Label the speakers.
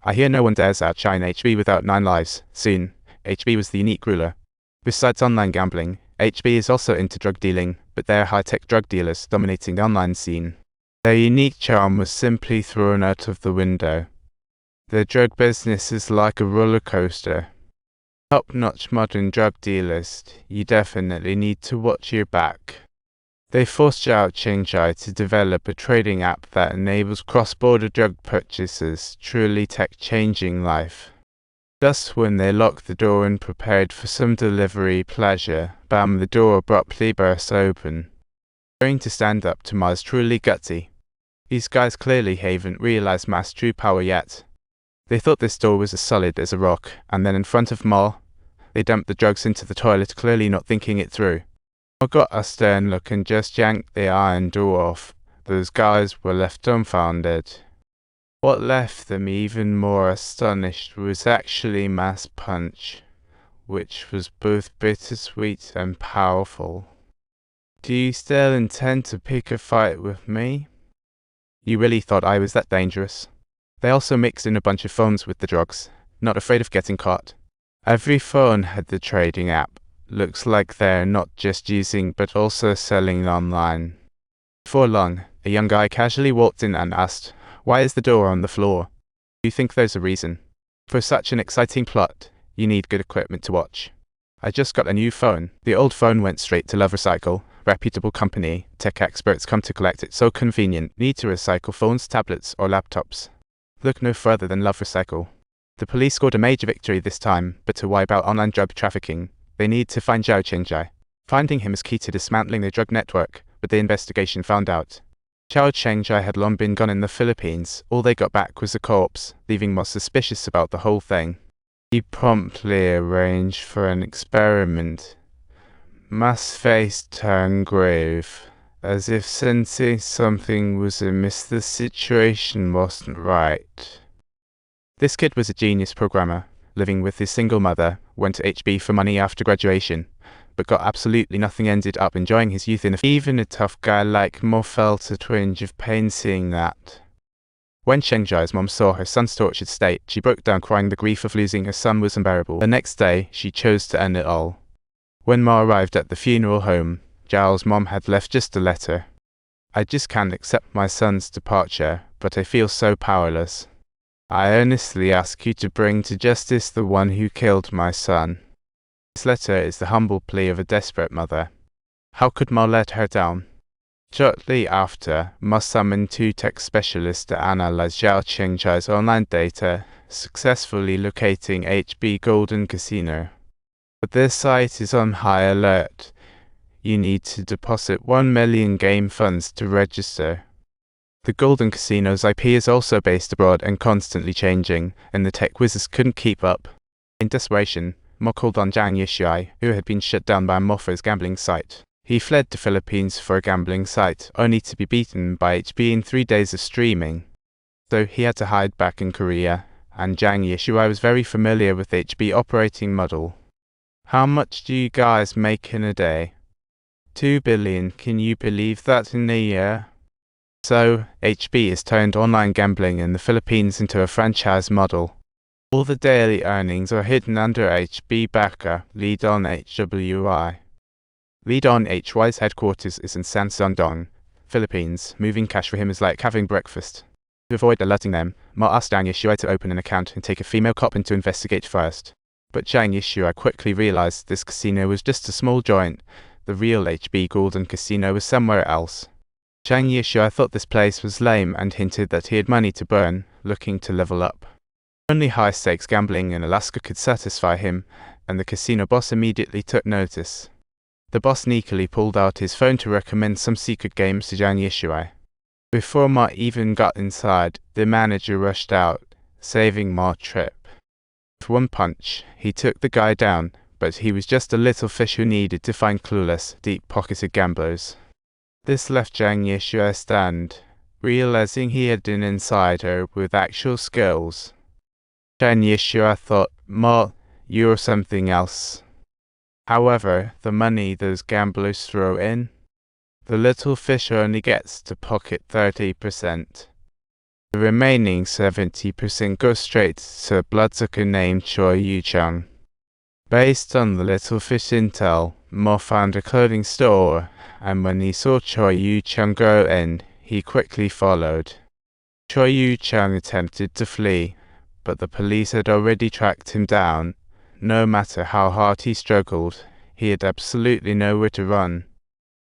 Speaker 1: I hear no one dares outshine HB without 9 lives. Soon, HB was the unique ruler. Besides online gambling, HB is also into drug dealing, but they're high-tech drug dealers dominating the online scene. Their unique charm was simply thrown out of the window. Their drug business is like a roller coaster. Top-notch modern drug dealers, you definitely need to watch your back. They forced Zhao Qingjai to develop a trading app that enables cross-border drug purchases, truly tech-changing life. Just when they locked the door and prepared for some delivery pleasure, bam, the door abruptly burst open. Trying to stand up to Ma's truly gutsy. These guys clearly haven't realized Ma's true power yet. They thought this door was as solid as a rock, and then in front of Ma, they dumped the drugs into the toilet, clearly not thinking it through. Ma got a stern look and just yanked the iron door off. Those guys were left dumbfounded. What left them even more astonished was actually Ma's punch, which was both bittersweet and powerful. Do you still intend to pick a fight with me? You really thought I was that dangerous? They also mixed in a bunch of phones with the drugs, not afraid of getting caught. Every phone had the trading app. Looks like they're not just using but also selling online. Before long, a young guy casually walked in and asked, "Why is the door on the floor?" Do you think there's a reason? For such an exciting plot, you need good equipment to watch. I just got a new phone. The old phone went straight to Love Recycle. Reputable company. Tech experts come to collect it. So convenient. Need to recycle phones, tablets, or laptops. Look no further than Love Recycle. The police scored a major victory this time, but to wipe out online drug trafficking, they need to find Zhao Qingjai. Finding him is key to dismantling the drug network, but the investigation found out Zhao Qingjai had long been gone in the Philippines. All they got back was a corpse, leaving more suspicious about the whole thing. He promptly arranged for an experiment. Ma's face turned grave, as if sensing something was amiss. The situation wasn't right. This kid was a genius programmer, living with his single mother, went to HB for money after graduation, but got absolutely nothing, ended up enjoying his youth in a... Even a tough guy like Mo felt a twinge of pain seeing that. When Qingjai's mom saw her son's tortured state, she broke down crying. The grief of losing her son was unbearable. The next day, she chose to end it all. When Ma arrived at the funeral home, Zhao's mom had left just a letter. "I just can't accept my son's departure, but I feel so powerless. I earnestly ask you to bring to justice the one who killed my son." This letter is the humble plea of a desperate mother. How could Ma let her down? Shortly after, Ma summoned 2 tech specialists to analyze Zhao Qingjai's online data, successfully locating HB Golden Casino. But their site is on high alert. You need to deposit 1 million game funds to register. The Golden Casino's IP is also based abroad and constantly changing, and the tech whizzes couldn't keep up. In desperation, Ma called on Zhang Yishui, who had been shut down by Ma for his gambling site. He fled to Philippines for a gambling site, only to be beaten by HB in 3 days of streaming. So he had to hide back in Korea, and Zhang Yishui was very familiar with HB operating model. "How much do you guys make in a day?" 2 billion, can you believe that, in a year? So, HB has turned online gambling in the Philippines into a franchise model. All the daily earnings are hidden under HB backer, Lead On HWI. Lead On HY's headquarters is in Sansondong, Philippines. Moving cash for him is like having breakfast. To avoid alerting them, Ma asked Zhang Yishui to open an account and take a female cop in to investigate first. But Zhang Yishui quickly realized this casino was just a small joint. The real HB Golden Casino was somewhere else. Zhang Yishui thought this place was lame and hinted that he had money to burn, looking to level up. Only high-stakes gambling in Alaska could satisfy him, and the casino boss immediately took notice. The boss sneakily pulled out his phone to recommend some secret games to Zhang Yishui. Before Ma even got inside, the manager rushed out, saving Ma's trip. With one punch, he took the guy down, but he was just a little fish who needed to find clueless, deep-pocketed gamblers. This left Zhang Yishui stunned, realizing he had an insider with actual skills. Zhang Yishui thought, "Ma, you're something else." However, the money those gamblers throw in, the little fish only gets to pocket 30%. The remaining 70% goes straight to a bloodsucker named Choi Yu-chung. Based on the Little Fish intel, Mo found a clothing store, and when he saw Choi Yu-chung go in, he quickly followed. Choi Yu-chung attempted to flee, but the police had already tracked him down. No matter how hard he struggled, he had absolutely nowhere to run.